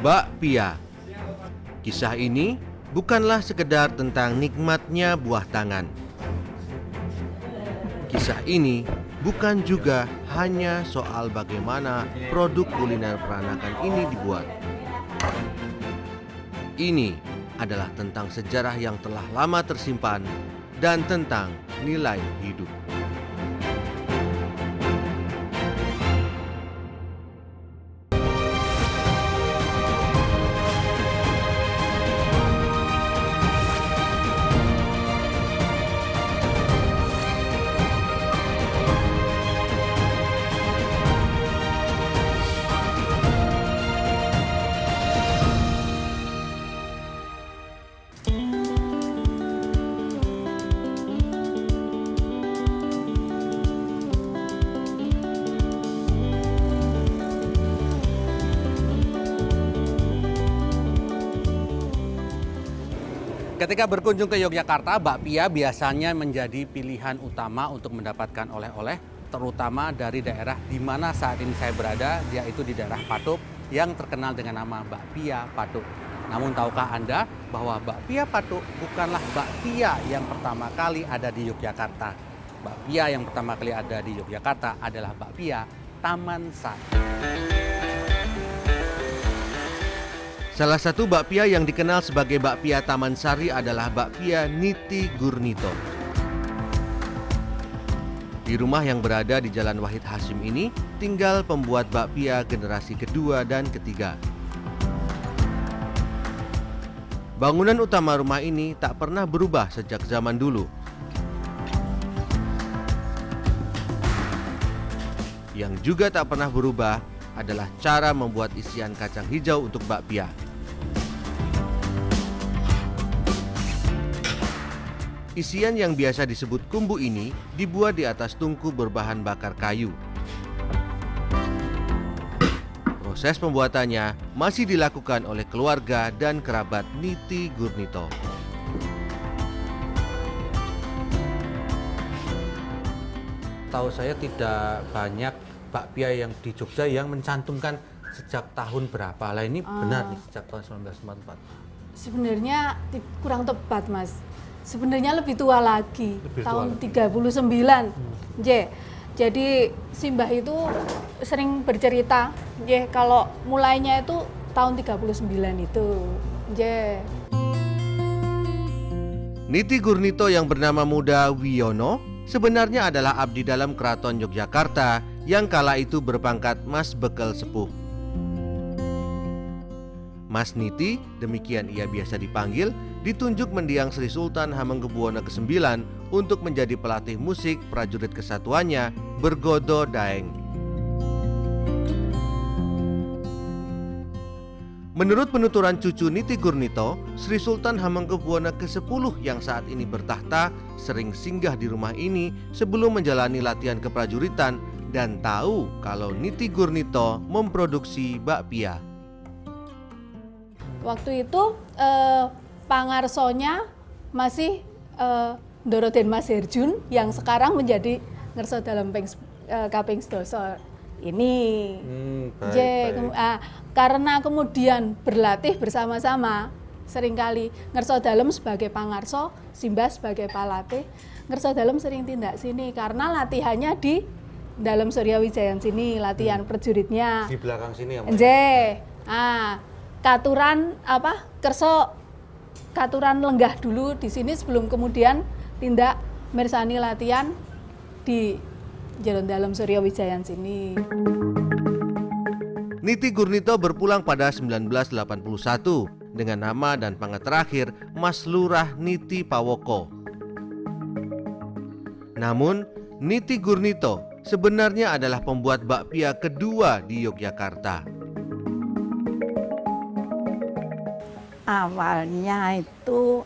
Bakpia. Kisah ini bukanlah sekedar tentang nikmatnya buah tangan. Kisah ini bukan juga hanya soal bagaimana produk kuliner peranakan ini dibuat. Ini adalah tentang sejarah yang telah lama tersimpan dan tentang nilai hidup. Ketika berkunjung ke Yogyakarta, bakpia biasanya menjadi pilihan utama untuk mendapatkan oleh-oleh, terutama dari daerah di mana saat ini saya berada, yaitu di daerah Patuk yang terkenal dengan nama bakpia Patuk. Namun tahukah Anda bahwa bakpia Patuk bukanlah bakpia yang pertama kali ada di Yogyakarta. Bakpia yang pertama kali ada di Yogyakarta adalah bakpia Taman Sari. Salah satu bakpia yang dikenal sebagai bakpia Taman Sari adalah bakpia Niti Gurnito. Di rumah yang berada di Jalan Wahid Hasyim ini tinggal pembuat bakpia generasi kedua dan ketiga. Bangunan utama rumah ini tak pernah berubah sejak zaman dulu. Yang juga tak pernah berubah adalah cara membuat isian kacang hijau untuk bakpia. Isian yang biasa disebut kumbu ini dibuat di atas tungku berbahan bakar kayu. Proses pembuatannya masih dilakukan oleh keluarga dan kerabat Niti Gurnito. Tahu saya tidak banyak bakpia yang di Jogja yang mencantumkan sejak tahun berapa. Lah ini benar nih, sejak tahun 1944. Sebenarnya kurang tepat, Mas. Sebenarnya lebih tua lagi, tahun lagi. 39. Jadi Simbah itu sering bercerita, kalau mulainya itu tahun 39 itu. Niti Gurnito yang bernama muda Wiono sebenarnya adalah abdi dalam Keraton Yogyakarta yang kala itu berpangkat Mas Bekel Sepuh. Mas Niti, demikian ia biasa dipanggil, ditunjuk mendiang Sri Sultan Hamengkubuwono ke-9 untuk menjadi pelatih musik prajurit kesatuannya Bergodo Daeng. Menurut penuturan cucu Niti Gurnito, Sri Sultan Hamengkubuwono ke-10 yang saat ini bertahta sering singgah di rumah ini sebelum menjalani latihan keprajuritan dan tahu kalau Niti Gurnito memproduksi bakpia. Waktu itu pangarsonya masih Doroden Mas Herjun yang sekarang menjadi Ngerso Dalem Kaping Sedoso ini. Karena kemudian berlatih bersama-sama, seringkali Ngerso Dalem sebagai pangarso, Simbah sebagai palatih. Ngerso Dalem sering tindak sini karena latihannya di dalam Surya Wijayan sini, latihan prajuritnya. Di belakang sini ya, Katuran katuran lenggah dulu di sini sebelum kemudian tindak mirsani latihan di Jalan Dalam Surya Wijayan sini. Niti Gurnito berpulang pada 1981 dengan nama dan pangkat terakhir Mas Lurah Niti Pawoko. Namun, Niti Gurnito sebenarnya adalah pembuat bakpia kedua di Yogyakarta. Awalnya itu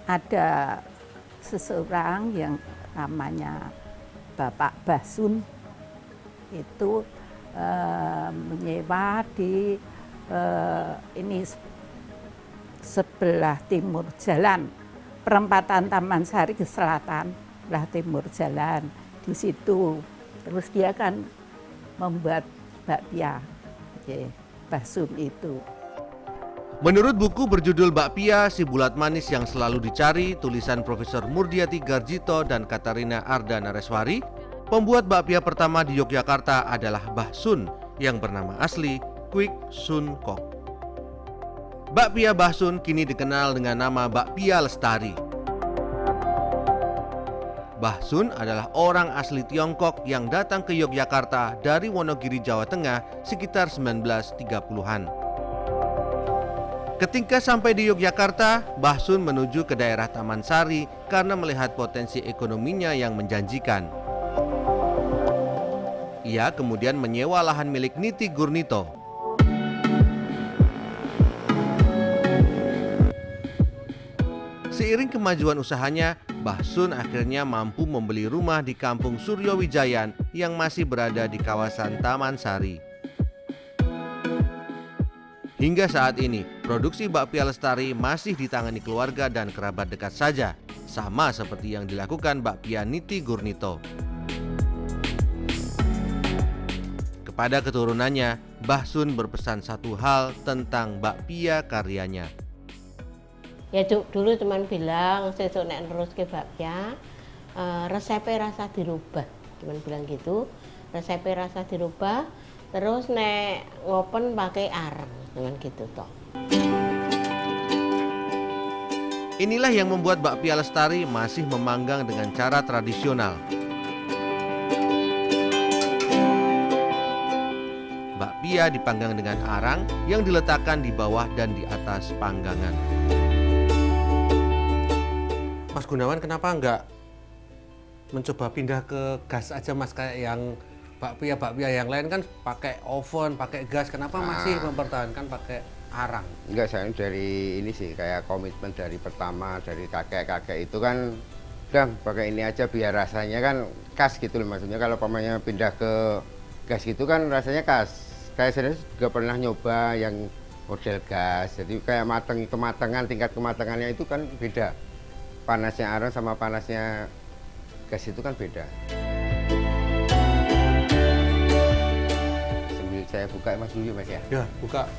ada seseorang yang namanya Bapak Basun itu menyewa di ini sebelah timur jalan perempatan Taman Sari ke selatan, sebelah timur jalan di situ. Terus dia kan membuat bakpia. Basum itu. Menurut buku berjudul Bakpia, si bulat manis yang selalu dicari, tulisan Profesor Murdiati Garjito dan Katarina Arda Nareswari, pembuat bakpia pertama di Yogyakarta adalah Mbah Sun yang bernama asli Kwik Sun Kok. Bakpia Mbah Sun kini dikenal dengan nama Bakpia Lestari. Mbah Sun adalah orang asli Tiongkok yang datang ke Yogyakarta dari Wonogiri, Jawa Tengah sekitar 1930-an. Ketika sampai di Yogyakarta, Mbah Sun menuju ke daerah Taman Sari karena melihat potensi ekonominya yang menjanjikan. Ia kemudian menyewa lahan milik Niti Gurnito. Seiring kemajuan usahanya, Mbah Sun akhirnya mampu membeli rumah di Kampung Suryo Wijayan yang masih berada di kawasan Taman Sari. Hingga saat ini, produksi bakpia Lestari masih ditangani keluarga dan kerabat dekat saja, sama seperti yang dilakukan bakpia Niti Gurnito. Kepada keturunannya, Mbah Sun berpesan satu hal tentang bakpia karyanya. Ya dulu teman bilang, sesuk nek neruske bakpia, resepnya rasa dirubah. Teman bilang gitu, resepnya rasa dirubah, terus nek ngopen pakai areng, teman gitu toh. Inilah yang membuat bakpia Lestari masih memanggang dengan cara tradisional. Bakpia dipanggang dengan arang yang diletakkan di bawah dan di atas panggangan. Mas Gunawan, kenapa nggak mencoba pindah ke gas aja Mas, kayak yang bakpia yang lain kan pakai oven, pakai gas, kenapa masih mempertahankan pakai arang? Enggak, saya dari ini sih kayak komitmen dari pertama, dari kakek-kakek itu kan udah pakai ini aja biar rasanya kan khas gitu loh. Maksudnya kalau pemainnya pindah ke gas gitu kan rasanya khas. Kayak saya juga pernah nyoba yang model gas, jadi kayak kematangan, tingkat kematangannya itu kan beda. Panasnya arang sama panasnya gas itu kan beda. Sambil saya buka Mas dulu Mas ya. Ya, buka.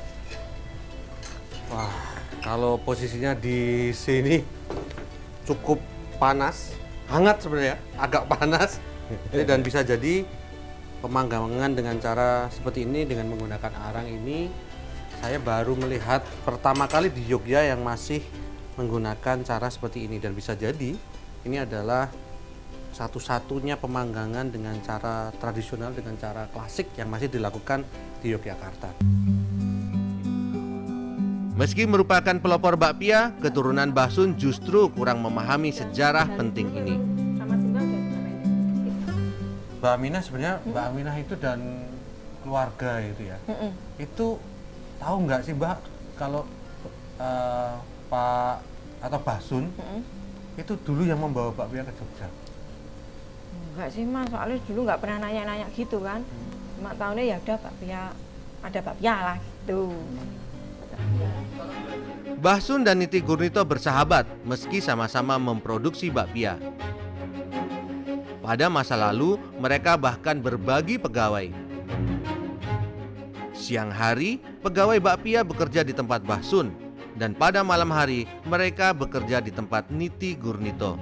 Wah, kalau posisinya di sini cukup panas, hangat sebenarnya, agak panas, dan bisa jadi pemanggangan dengan cara seperti ini dengan menggunakan arang ini. Saya baru melihat pertama kali di Jogja yang masih menggunakan cara seperti ini, dan bisa jadi ini adalah satu-satunya pemanggangan dengan cara tradisional, dengan cara klasik yang masih dilakukan di Yogyakarta. Meski merupakan pelopor bakpia, keturunan Mbah Sun justru kurang memahami sejarah penting ini. Mbak Aminah sebenarnya, Mbak Aminah itu dan keluarga itu ya, itu tahu nggak sih Mbak kalau Pak atau Mbah Sun itu dulu yang membawa bakpia ke Jogja? Enggak sih Mas, soalnya dulu nggak pernah nanya-nanya gitu kan. Cuma tahunnya ya udah bakpia, ada bakpia lah gitu. Mbah Sun dan Niti Gurnito bersahabat meski sama-sama memproduksi bakpia. Pada masa lalu, mereka bahkan berbagi pegawai. Siang hari, pegawai bakpia bekerja di tempat Mbah Sun, dan pada malam hari, mereka bekerja di tempat Niti Gurnito.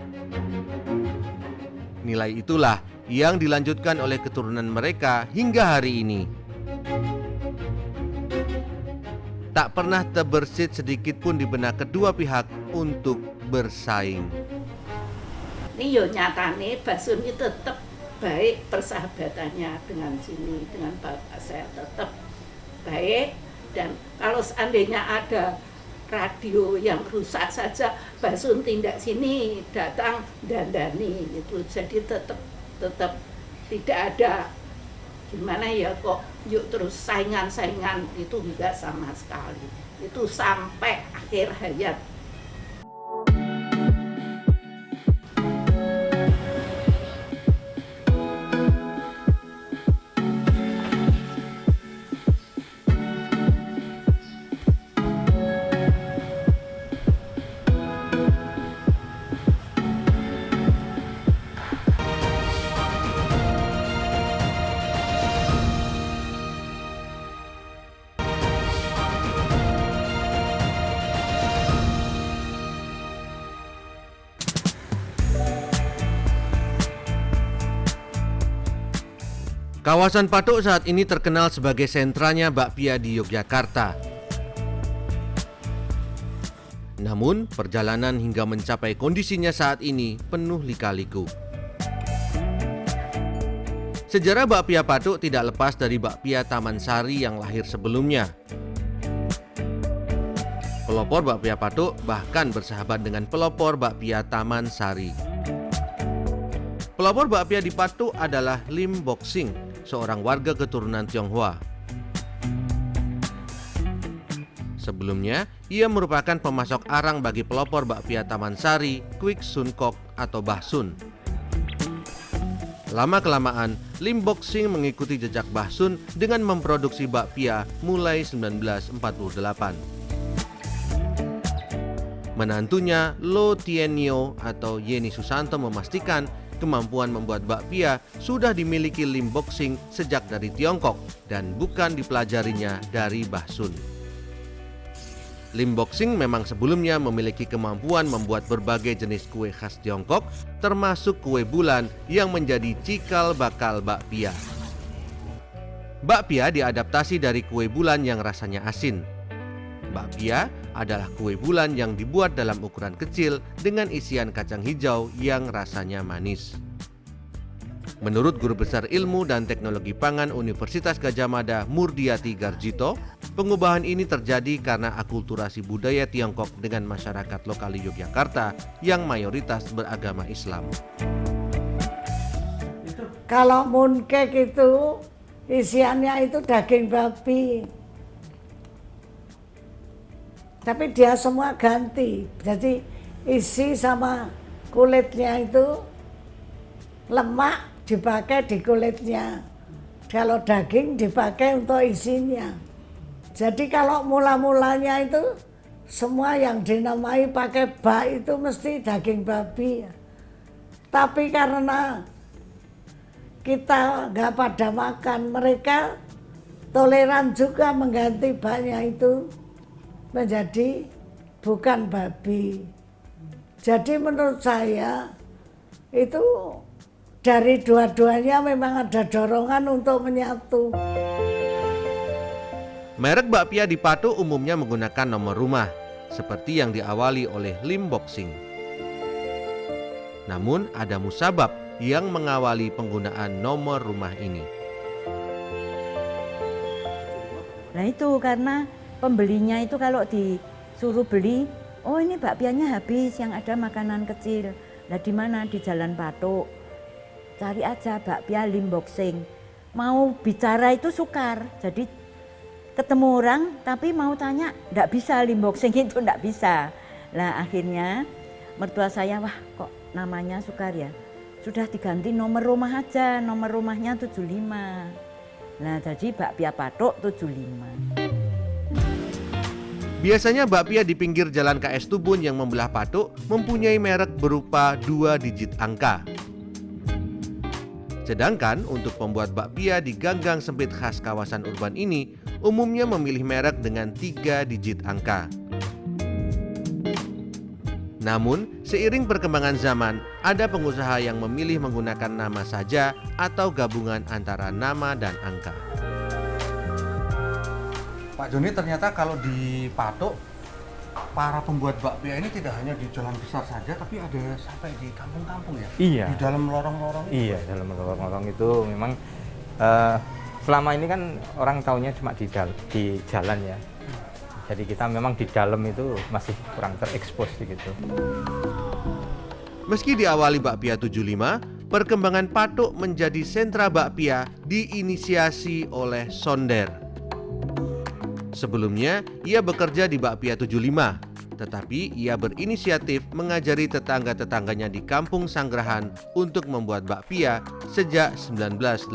Nilai itulah yang dilanjutkan oleh keturunan mereka hingga hari ini. Tak pernah terbersit sedikit pun di benak kedua pihak untuk bersaing. Ini yo nyatane Mbah Sun itu tetap baik persahabatannya dengan sini, dengan bapak saya tetap baik. Dan kalau seandainya ada radio yang rusak saja, Mbah Sun tindak sini, datang dandani itu. Jadi tetap tidak ada gimana ya kok yuk terus saingan-saingan, itu enggak sama sekali. Itu sampai akhir hayat. Kawasan Patuk saat ini terkenal sebagai sentranya bakpia di Yogyakarta. Namun, perjalanan hingga mencapai kondisinya saat ini penuh lika-liku. Sejarah bakpia Patuk tidak lepas dari bakpia Taman Sari yang lahir sebelumnya. Pelopor bakpia Patuk bahkan bersahabat dengan pelopor bakpia Taman Sari. Pelopor bakpia di Patuk adalah Lim Bok Sing, seorang warga keturunan Tionghoa. Sebelumnya, ia merupakan pemasok arang bagi pelopor bakpia Taman Sari, Kwik Sun Kok atau Bah Sun. Lama-kelamaan, Lim Bok Sing mengikuti jejak Bah Sun dengan memproduksi bakpia mulai 1948. Menantunya Lo Tienyo atau Yeni Susanto memastikan kemampuan membuat bakpia sudah dimiliki Lim Bok Sing sejak dari Tiongkok dan bukan dipelajarinya dari Bah Sun. Lim Bok Sing memang sebelumnya memiliki kemampuan membuat berbagai jenis kue khas Tiongkok, termasuk kue bulan yang menjadi cikal bakal bakpia. Bakpia diadaptasi dari kue bulan yang rasanya asin. Bakpia adalah kue bulan yang dibuat dalam ukuran kecil dengan isian kacang hijau yang rasanya manis. Menurut Guru Besar Ilmu dan Teknologi Pangan Universitas Gadjah Mada Murdiati Garjito, pengubahan ini terjadi karena akulturasi budaya Tiongkok dengan masyarakat lokal di Yogyakarta yang mayoritas beragama Islam. Kalau mooncake itu isiannya itu daging babi. Tapi dia semua ganti, jadi isi sama kulitnya itu lemak dipakai di kulitnya. Kalau daging dipakai untuk isinya. Jadi kalau mula-mulanya itu semua yang dinamai pakai bak itu mesti daging babi. Tapi karena kita nggak pada makan, mereka toleran juga mengganti baknya itu menjadi bukan babi. Jadi menurut saya itu dari dua-duanya memang ada dorongan untuk menyatu. Merek bakpia di Patuk umumnya menggunakan nomor rumah, seperti yang diawali oleh Lim Bok Sing. Namun ada musabab yang mengawali penggunaan nomor rumah ini. Nah itu karena pembelinya itu kalau disuruh beli, oh ini bakpianya habis, yang ada makanan kecil. Nah di mana? Di Jalan Patuk. Cari aja bakpia Lim Bok Sing. Mau bicara itu sukar, jadi ketemu orang tapi mau tanya, nggak bisa Lim Bok Sing itu nggak bisa. Nah akhirnya mertua saya, wah kok namanya sukar ya? Sudah diganti nomor rumah aja, nomor rumahnya 75. Nah jadi bakpia Patuk 75. Biasanya bakpia di pinggir jalan KS Tubun yang membelah Patuk mempunyai merek berupa 2 digit angka. Sedangkan untuk pembuat bakpia di gang-gang sempit khas kawasan urban ini umumnya memilih merek dengan 3 digit angka. Namun, seiring perkembangan zaman, ada pengusaha yang memilih menggunakan nama saja atau gabungan antara nama dan angka. Pak Joni, ternyata kalau di Patuk, para pembuat bakpia ini tidak hanya di jalan besar saja, tapi ada sampai di kampung-kampung ya? Iya. Di dalam lorong-lorong? Iya, dalam lorong-lorong itu memang selama ini kan orang taunya cuma di jalan ya. Jadi kita memang di dalam itu masih kurang terekspos gitu. Meski diawali bakpia 75, perkembangan Patuk menjadi sentra bakpia diinisiasi oleh Sonder. Sebelumnya, ia bekerja di bakpia 75, tetapi ia berinisiatif mengajari tetangga-tetangganya di Kampung Sanggrahan untuk membuat bakpia sejak 1989.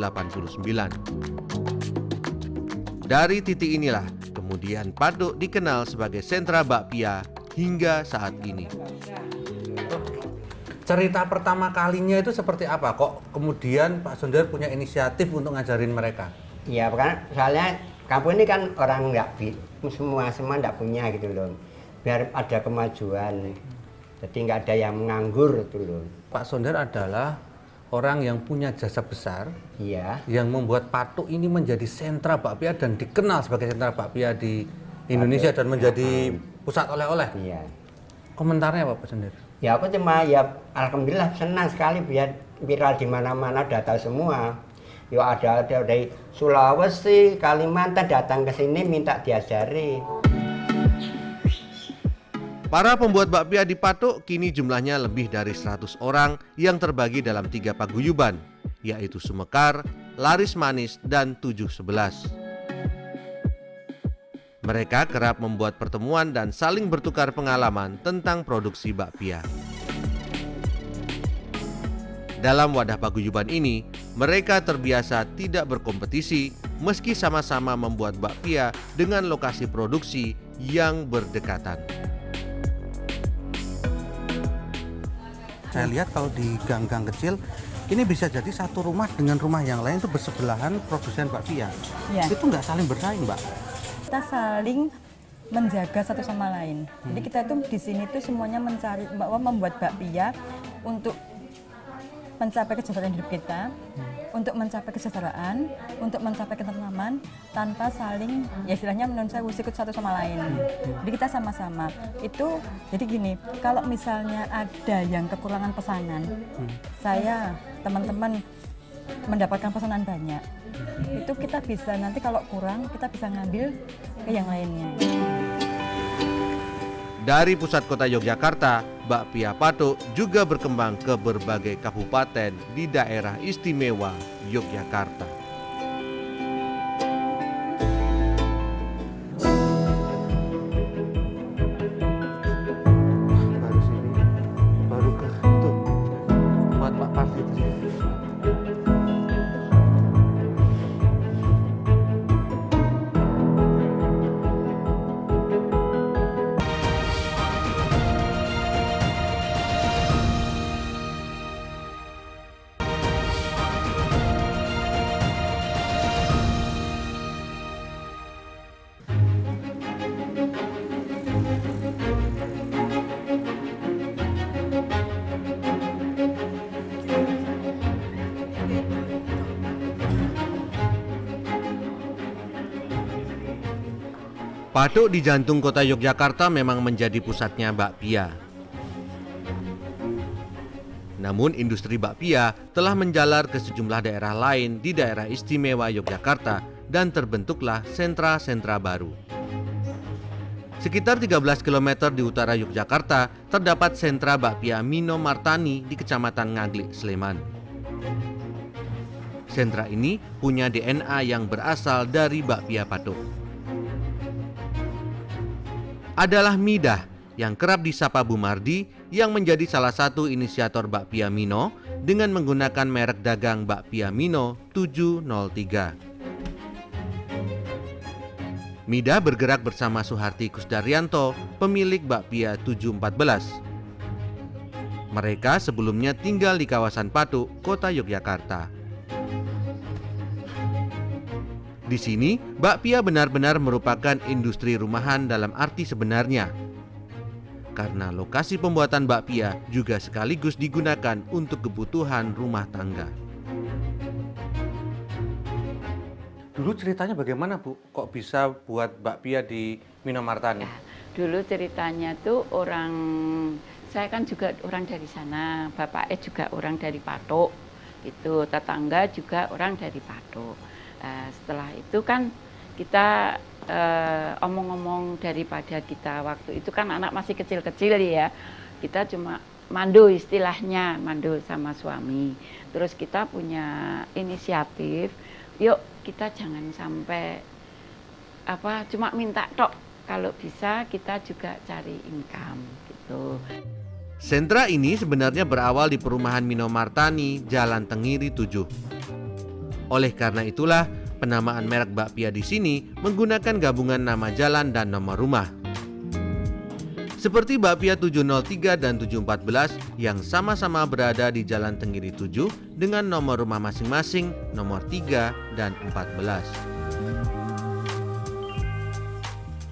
Dari titik inilah, kemudian Patuk dikenal sebagai sentra bakpia hingga saat ini. Cerita pertama kalinya itu seperti apa? Kok kemudian Pak Sonder punya inisiatif untuk ngajarin mereka? Iya, kan soalnya kampung ini kan orang semua nggak punya gitu loh. Biar ada kemajuan, jadi nggak ada yang menganggur gitu loh. Pak Sonder adalah orang yang punya jasa besar, Iya. yang membuat Patuk ini menjadi sentra bakpia dan dikenal sebagai sentra bakpia di Indonesia dan menjadi pusat oleh-oleh. Iya. Komentarnya apa Pak Sendir? Ya aku cuma ya alhamdulillah senang sekali biar viral di mana-mana, udah tahu semua. Yo ada dari Sulawesi, Kalimantan datang ke sini minta diajari. Para pembuat bakpia di Patuk kini jumlahnya lebih dari 100 orang yang terbagi dalam 3 paguyuban, yaitu Sumekar, Laris Manis, dan 711. Mereka kerap membuat pertemuan dan saling bertukar pengalaman tentang produksi bakpia. Dalam wadah paguyuban ini, mereka terbiasa tidak berkompetisi meski sama-sama membuat bakpia dengan lokasi produksi yang berdekatan. Saya lihat kalau di gang-gang kecil, ini bisa jadi satu rumah dengan rumah yang lain itu bersebelahan produsen bakpia. Ya. Itu nggak saling bersaing, Mbak. Kita saling menjaga satu sama lain. Jadi kita tuh di sini tuh semuanya mencari bahwa membuat bakpia untuk mencapai kesejahteraan hidup kita, untuk mencapai kesejahteraan, untuk mencapai ketentraman tanpa saling ya istilahnya menurut saya sikut satu sama lain. Jadi kita sama-sama. Itu jadi gini, kalau misalnya ada yang kekurangan pesanan, saya teman-teman mendapatkan pesanan banyak. Itu kita bisa nanti kalau kurang kita bisa ngambil ke yang lainnya. Dari pusat kota Yogyakarta, bakpia Patuk juga berkembang ke berbagai kabupaten di daerah istimewa Yogyakarta. Baru sini, baru ke itu buat Pak Parti itu. Patuk di jantung kota Yogyakarta memang menjadi pusatnya bakpia. Namun industri bakpia telah menjalar ke sejumlah daerah lain di daerah istimewa Yogyakarta dan terbentuklah sentra-sentra baru. Sekitar 13 km di utara Yogyakarta terdapat sentra bakpia Mino Martani di Kecamatan Ngaglik, Sleman. Sentra ini punya DNA yang berasal dari bakpia Patuk. Adalah Midah yang kerap disapa Bu Mardi yang menjadi salah satu inisiator bakpia Mino dengan menggunakan merek dagang bakpia Mino 703. Midah bergerak bersama Suharti Kusdaryanto, pemilik bakpia 714. Mereka sebelumnya tinggal di kawasan Patuk, kota Yogyakarta. Di sini, bakpia benar-benar merupakan industri rumahan dalam arti sebenarnya. Karena lokasi pembuatan bakpia juga sekaligus digunakan untuk kebutuhan rumah tangga. Dulu ceritanya bagaimana, Bu? Kok bisa buat bakpia di Mino Martani? Dulu ceritanya tuh saya kan juga orang dari sana, bapaknya juga orang dari Patuk, gitu. Tetangga juga orang dari Patuk. Setelah itu kan kita omong-omong daripada kita waktu itu kan anak masih kecil-kecil ya, kita cuma mandu istilahnya, mandu sama suami. Terus kita punya inisiatif, yuk kita jangan sampai cuma minta tok, kalau bisa kita juga cari income gitu. Sentra ini sebenarnya berawal di perumahan Mino Martani, Jalan Tengiri 7. Oleh karena itulah, penamaan merek bakpia di sini menggunakan gabungan nama jalan dan nomor rumah. Seperti bakpia 703 dan 714 yang sama-sama berada di Jalan Tengiri 7 dengan nomor rumah masing-masing nomor 3 dan 14.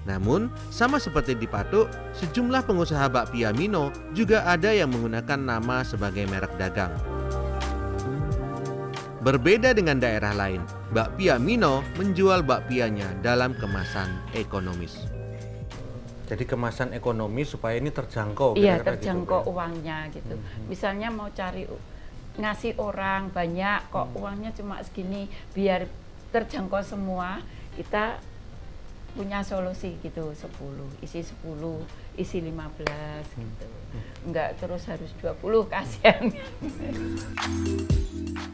Namun, sama seperti di Patuk, sejumlah pengusaha bakpia Mino juga ada yang menggunakan nama sebagai merek dagang. Berbeda dengan daerah lain, Bakpia Mino menjual bakpianya dalam kemasan ekonomis. Jadi kemasan ekonomis supaya ini terjangkau. Iya, kira-kira terjangkau gitu, Bu, ya? uangnya gitu. Misalnya mau cari ngasih orang banyak kok uangnya cuma segini, biar terjangkau semua, kita punya solusi gitu, 10, isi 10, isi 15 gitu. Enggak terus harus 20, kasihan.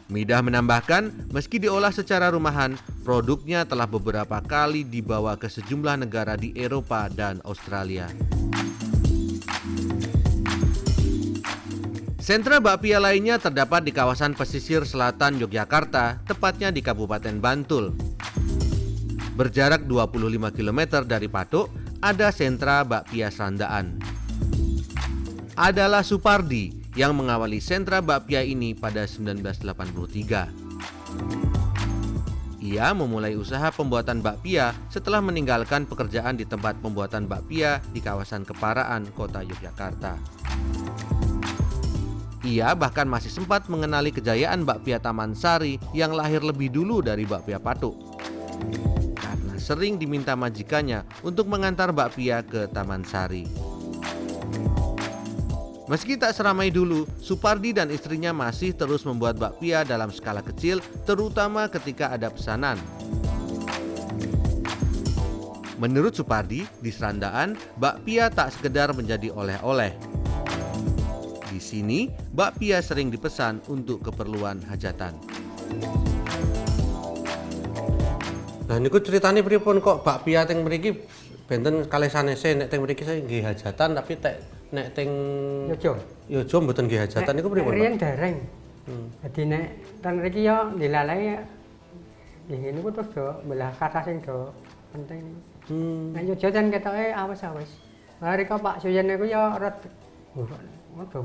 Midah menambahkan, meski diolah secara rumahan, produknya telah beberapa kali dibawa ke sejumlah negara di Eropa dan Australia. Sentra bakpia lainnya terdapat di kawasan pesisir selatan Yogyakarta, tepatnya di Kabupaten Bantul. Berjarak 25 km dari Patok, ada sentra bakpia Serandaan. Adalah Supardi yang mengawali sentra bakpia ini pada 1983. Ia memulai usaha pembuatan bakpia setelah meninggalkan pekerjaan di tempat pembuatan bakpia di kawasan Keparaan, Kota Yogyakarta. Ia bahkan masih sempat mengenali kejayaan bakpia Taman Sari yang lahir lebih dulu dari bakpia Patok. Karena sering diminta majikannya untuk mengantar bakpia ke Taman Sari. Meski tak seramai dulu, Supardi dan istrinya masih terus membuat bakpia dalam skala kecil, terutama ketika ada pesanan. Menurut Supardi, di Serandaan, bakpia tak sekedar menjadi oleh-oleh. Di sini, bakpia sering dipesan untuk keperluan hajatan. Nah niku ceritanya pripun kok bakpia teng mriki benten kalih sanese nek teng mriki saya nggih hajatan tapi nek teng Yojo mboten nggih hajatan niku pripun? Riyen dereng. Dadi nek ten mriki yo dilalahi nggih niku terus do belah kata sing do penting. Nek Yojo jan ketoke awis-awis. Mari kok Pak Suyen niku yo ret do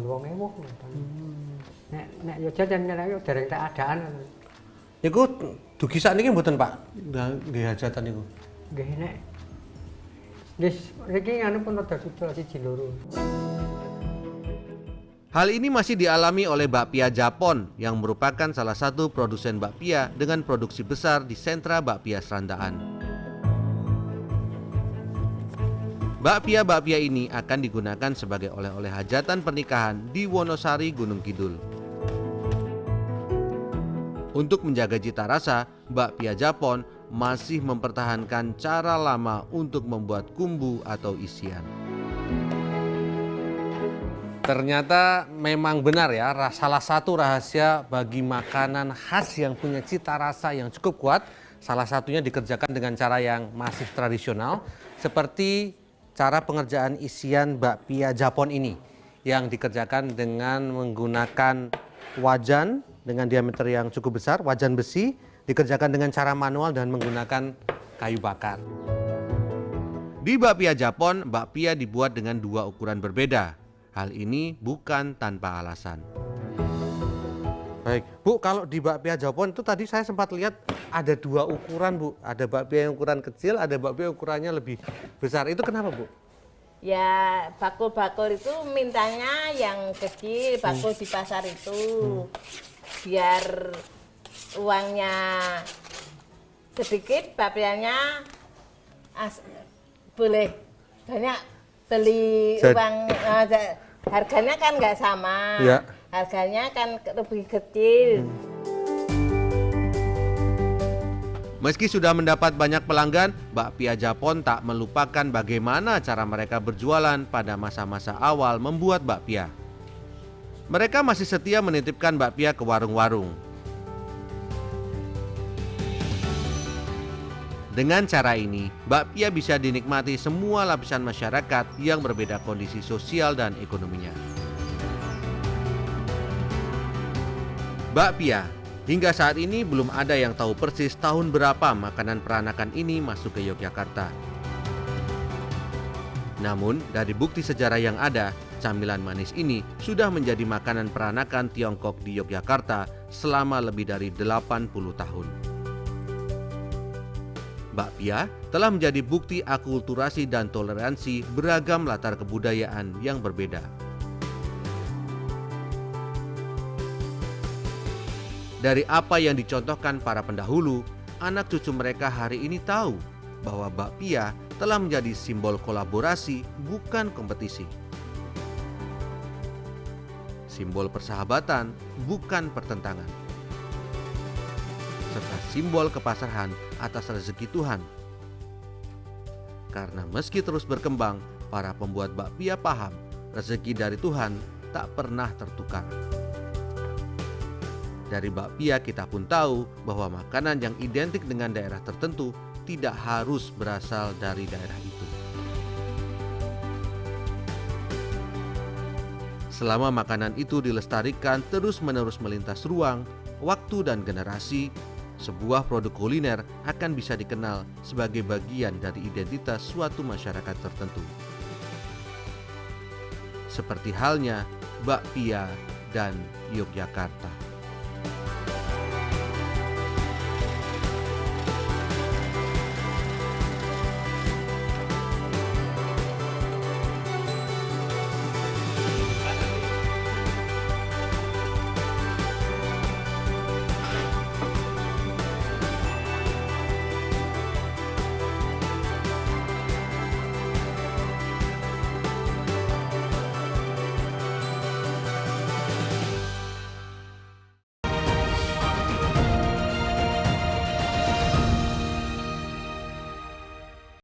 wong ewuh ngoten. Nek Yojo jan ketoke dereng tak adaan. Niku dugi sakniki mboten Pak? Nggih hajatan niku. Nggih nek wis mriki anu pun rada sida siji loro. Hal ini masih dialami oleh Bakpia Japon yang merupakan salah satu produsen bakpia dengan produksi besar di sentra bakpia Serandaan. Bakpia-bakpia ini akan digunakan sebagai oleh-oleh hajatan pernikahan di Wonosari, Gunung Kidul. Untuk menjaga cita rasa, bakpia Japon masih mempertahankan cara lama untuk membuat kumbu atau isian. Ternyata memang benar ya, salah satu rahasia bagi makanan khas yang punya cita rasa yang cukup kuat, salah satunya dikerjakan dengan cara yang masih tradisional, seperti cara pengerjaan isian bakpia Japon ini, yang dikerjakan dengan menggunakan wajan dengan diameter yang cukup besar, wajan besi, dikerjakan dengan cara manual dan menggunakan kayu bakar. Di bakpia Japon, bakpia dibuat dengan dua ukuran berbeda. Hal ini bukan tanpa alasan. Baik, Bu, kalau di bakpia Japon itu tadi saya sempat lihat ada dua ukuran, Bu. Ada bakpia yang ukuran kecil, ada bakpia ukurannya lebih besar. Itu kenapa, Bu? Ya bakul-bakul itu mintanya yang kecil, bakul di pasar itu. Biar uangnya sedikit, bakpianya boleh banyak beli uang, harganya kan nggak sama, ya. Harganya kan lebih kecil. Meski sudah mendapat banyak pelanggan, bakpia Japon tak melupakan bagaimana cara mereka berjualan pada masa-masa awal membuat bakpia. Mereka masih setia menitipkan bakpia ke warung-warung. Dengan cara ini, bakpia bisa dinikmati semua lapisan masyarakat yang berbeda kondisi sosial dan ekonominya. Bakpia, hingga saat ini belum ada yang tahu persis tahun berapa makanan peranakan ini masuk ke Yogyakarta. Namun, dari bukti sejarah yang ada, camilan manis ini sudah menjadi makanan peranakan Tiongkok di Yogyakarta selama lebih dari 80 tahun. Bakpia telah menjadi bukti akulturasi dan toleransi beragam latar kebudayaan yang berbeda. Dari apa yang dicontohkan para pendahulu, anak cucu mereka hari ini tahu bahwa bakpia telah menjadi simbol kolaborasi, bukan kompetisi. Simbol persahabatan, bukan pertentangan. Serta simbol kepasrahan atas rezeki Tuhan. Karena meski terus berkembang, para pembuat bakpia paham rezeki dari Tuhan tak pernah tertukar. Dari bakpia kita pun tahu bahwa makanan yang identik dengan daerah tertentu tidak harus berasal dari daerah itu. Selama makanan itu dilestarikan terus-menerus melintas ruang, waktu dan generasi, sebuah produk kuliner akan bisa dikenal sebagai bagian dari identitas suatu masyarakat tertentu. Seperti halnya bakpia dan Yogyakarta.